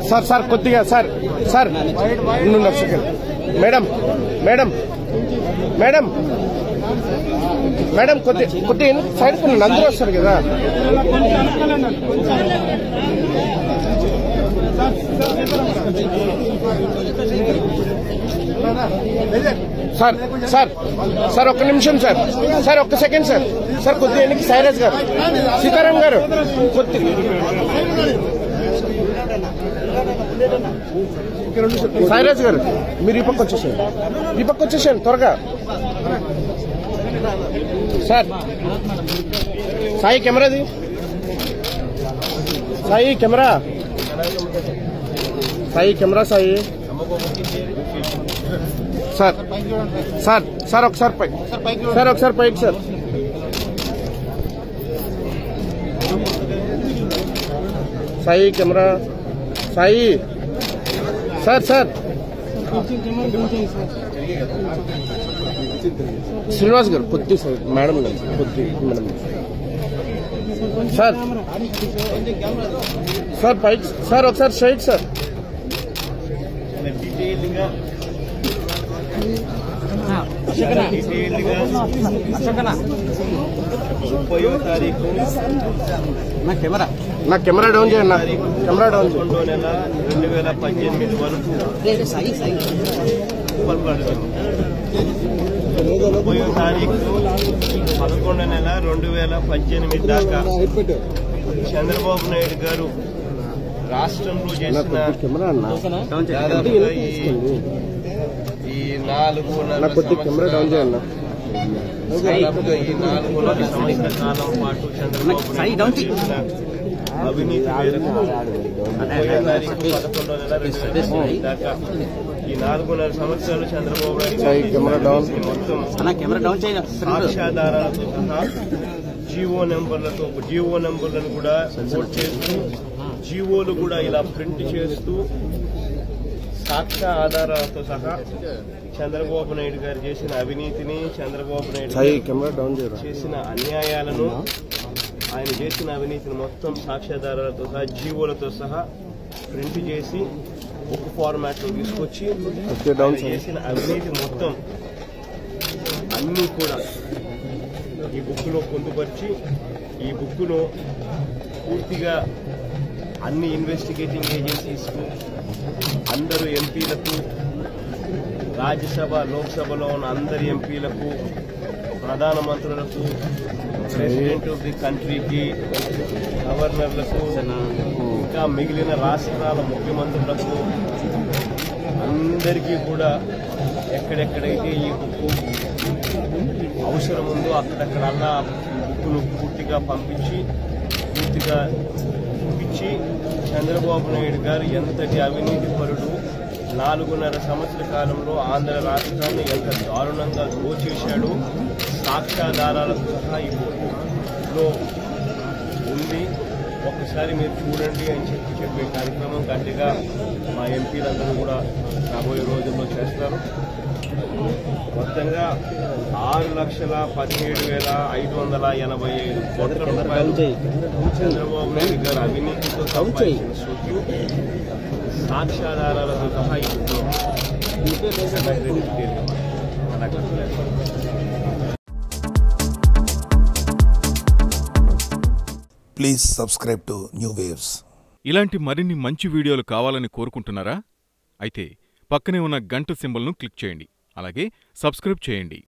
Sir sir కొద్దిగా sir sir second madam madam madam madam కొద్దిగా side కొన్ని అందరూ వస్తారు కదా. సార్ సార్ సార్ ఒక్క నిమిషం సార్ సార్ ఒక్క సెకండ్ సార్ సార్ కొద్దిగా ఎన్నికి సైరాజ్ గారు సీతారాం గారు కొద్ది సైరాజ్ గారు మీరు ఈ పక్క వచ్చేసాను త్వరగా. సార్ సాయి కెమెరాది Sai camera Sai sir sir sir ఒకసారి పైకి sir Sai camera Sai sir Srinivas garu కొద్ది సార్ మేడం సార్ సార్ పైకి సార్ ఒకసారి స్ట్రైట్ సార్. నా కెమెరా డౌన్ చేయండి. కెమెరా డౌన్ 2018 వరకు 30వ తారీఖు 11వ నెల 2018 దాకా చంద్రబాబు నాయుడు గారు రాష్ట్రంలో చేసిన ఈ 4.5 సంవత్సరాల కాలం పాటు చంద్రబాబు నాయుడు అవినీతి మేరకు 30వ తారీఖు 11వ నెల 2018 దాకా ఈ 4.5 సంవత్సరాలు చంద్రబాబు నాయుడు మొత్తం సాక్ష్యాధారాలతో సహా జీవో నెంబర్లను కూడా నోట్ చేస్తూ జీవోలు కూడా ఇలా ప్రింట్ చేస్తూ సాక్ష్య ఆధారాలతో సహా చంద్రబాబు నాయుడు గారు చేసిన అవినీతిని, చంద్రబాబు నాయుడు చేసిన అన్యాయాలను, ఆయన చేసిన అవినీతిని మొత్తం సాక్ష్యాధారాలతో సహా జీవోలతో సహా ప్రింట్ చేసి ఒక ఫార్మాట్ లో తీసుకొచ్చి చేసిన అవినీతి మొత్తం అన్ని కూడా ఈ బుక్ లో పొందుపరిచి ఈ బుక్ లో పూర్తిగా అన్ని ఇన్వెస్టిగేటింగ్ ఏజెన్సీస్ కు, అందరూ ఎంపీలకు, రాజ్యసభ లోక్సభలో ఉన్న అందరి ఎంపీలకు, ప్రధానమంత్రులకు, ప్రెసిడెంట్ ఆఫ్ ది కంట్రీకి, గవర్నర్లకు, ఇంకా మిగిలిన రాష్ట్రాల ముఖ్యమంత్రులకు అందరికీ కూడా ఎక్కడెక్కడైతే ఈ బుక్ అవసరం ఉందో అక్కడక్కడల్లా బుక్ను పూర్తిగా పంపించి పూర్తిగా ఇచ్చి చంద్రబాబు నాయుడు గారు ఎంతటి అవినీతి పరుడు, 4.5 సంవత్సరాల కాలంలో ఆంధ్ర రాష్ట్రాన్ని ఎంత దారుణంగా దోచేశాడు, సాక్ష్యాధారాలతో సహా ఈ బుక్లో ఉంది, ఒక్కసారి మీరు చూడండి అని చెప్పే కార్యక్రమం గట్టిగా మా ఎంపీలందరూ కూడా రాబోయే రోజుల్లో చేస్తారు. మొత్తంగా 6,17,585 కోట్ల రూపాయలు చంద్రబాబు నాయుడు గారు అవినీతితో సంపాదించిన సొత్తు సాక్ష్యాధారాలతో సహా ఇప్పుడు please subscribe to new waves. ఇలాంటి మరిన్ని మంచి వీడియోలు కావాలని కోరుకుంటున్నారా? అయితే పక్కనే ఉన్న గంట సింబల్ను క్లిక్ చేయండి. అలాగే సబ్స్క్రైబ్ చేయండి.